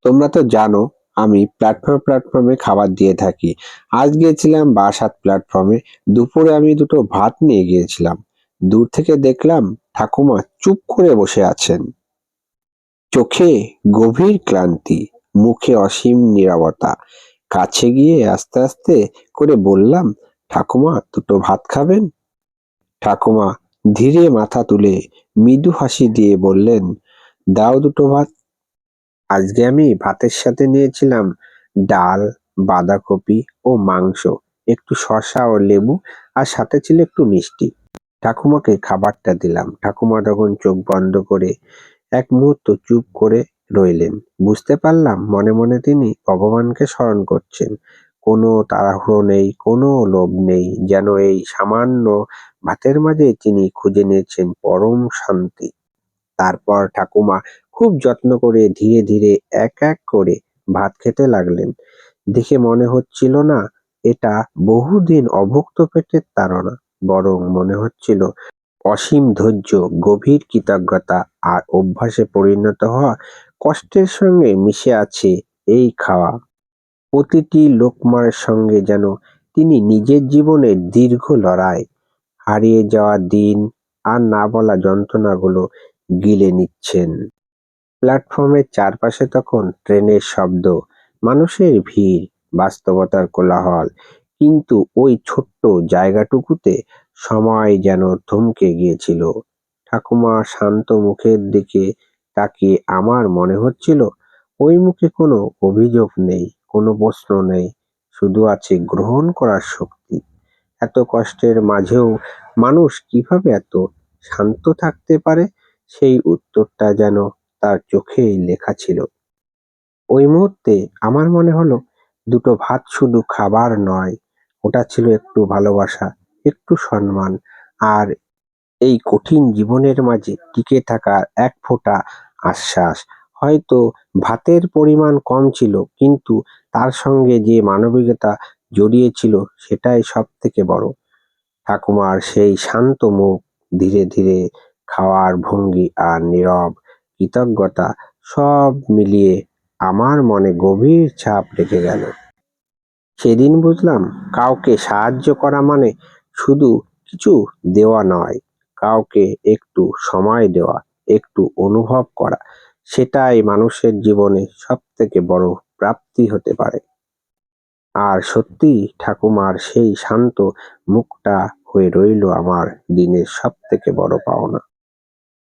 তোমরা তো জানো আমি প্ল্যাটফর্মে খাবার দিয়ে থাকি। আজ গিয়েছিলাম ৭ প্ল্যাটফর্মে। দুপুরে আমি দুটো ভাত নিয়ে গিয়েছিলাম। দূর থেকে দেখলাম ঠাকুমা চুপ করে বসে আছেন। চোখে গভীর ক্লান্তি, মুখে অসীম নীরবতা। কাছে গিয়ে আস্তে আস্তে করে বললাম, ঠাকুমা দুটো ভাত খাবেন? ঠাকুমা ধীরে মাথা তুলে মৃদু হাসি দিয়ে বললেন, দাও দুটো ভাত। আজকে আমি ভাতের সাথে নিয়েছিলাম ডাল, বাঁধাকপি ও মাংস, একটু শসা ও লেবু, আর সাথে ছিল একটু মিষ্টি। ঠাকুমাকে খাবারটা দিলাম। ঠাকুমা তখন চোখ বন্ধ করে এক মুহূর্ত চুপ করে রইলেন। বুঝতে পারলাম মনে মনে তিনি ভগবানকে স্মরণ করছেন। কোনো তাড়াহুড়ো নেই, কোনো লোভ নেই, যেন এই সামান্য ভাতের মাঝে তিনি খুঁজে নিয়েছেন পরম শান্তি। তারপর ঠাকুমা খুব যত্ন করে ধীরে ধীরে এক এক করে ভাত খেতে লাগলেন। দেখে মনে হচ্ছিল না এটা বহুদিন অভুক্ত পেটের তাড়না, বরং মনে হচ্ছিল অসীম ধৈর্য, গভীর কৃতজ্ঞতা আর অভ্যাসে পরিণত হওয়া কষ্টের সঙ্গে মিশে আছে এই খাওয়া। প্রতিটি লোকমার সঙ্গে যেন তিনি নিজের জীবনের দীর্ঘ লড়াই, হারিয়ে যাওয়া দিন আর না বলা যন্ত্রণাগুলো গিলে নিচ্ছেন। প্ল্যাটফর্মের চারপাশে তখন ট্রেনের শব্দ, মানুষের ভিড়, বাস্তবতার কোলাহল, কিন্তু ওই ছোট্ট জায়গাটুকুতে সময় যেন থমকে গিয়েছিল। ঠাকুমা শান্ত মুখের দিকে তাকিয়ে আমার মনে হচ্ছিল ওই মুখে কোনো অভিযোগ নেই, কোনো প্রশ্ন নেই, শুধু আছে গ্রহণ করার শক্তি। এত কষ্টের মাঝেও মানুষ কিভাবে এত শান্ত থাকতে পারে, সেই উত্তরটা যেন তার চোখেই লেখা ছিল। ওই মুহূর্তে আমার মনে হলো দুটো ভাত শুধু খাবার নয়, ওটা ছিল একটু ভালোবাসা, একটু সম্মান, আর এই কঠিন জীবনের মাঝে টিকে থাকার এক ফোঁটা আশ্বাস। হয়তো ভাতের পরিমাণ কম ছিল, কিন্তু তার সঙ্গে যে মানবিকতা জড়িয়ে ছিল সেটাই সব থেকে বড়। ঠাকুমার সেই শান্ত মুখ, ধীরে ধীরে খাওয়ার ভঙ্গি আর নীরব কৃতজ্ঞতা সব মিলিয়ে আমার মনে গভীর ছাপ রেখে গেল। সেদিন বুঝলাম কাউকে সাহায্য করা মানে শুধু কিছু দেওয়া নয়, কাউকে একটু সময় দেওয়া, একটু অনুভব করা, সেটাই মানুষের জীবনে সব থেকে বড় প্রাপ্তি হতে পারে। আর সত্যি ঠাকুমার সেই শান্ত মুখটা হয়ে রইল আমার দিনের সব থেকে বড় পাওনা।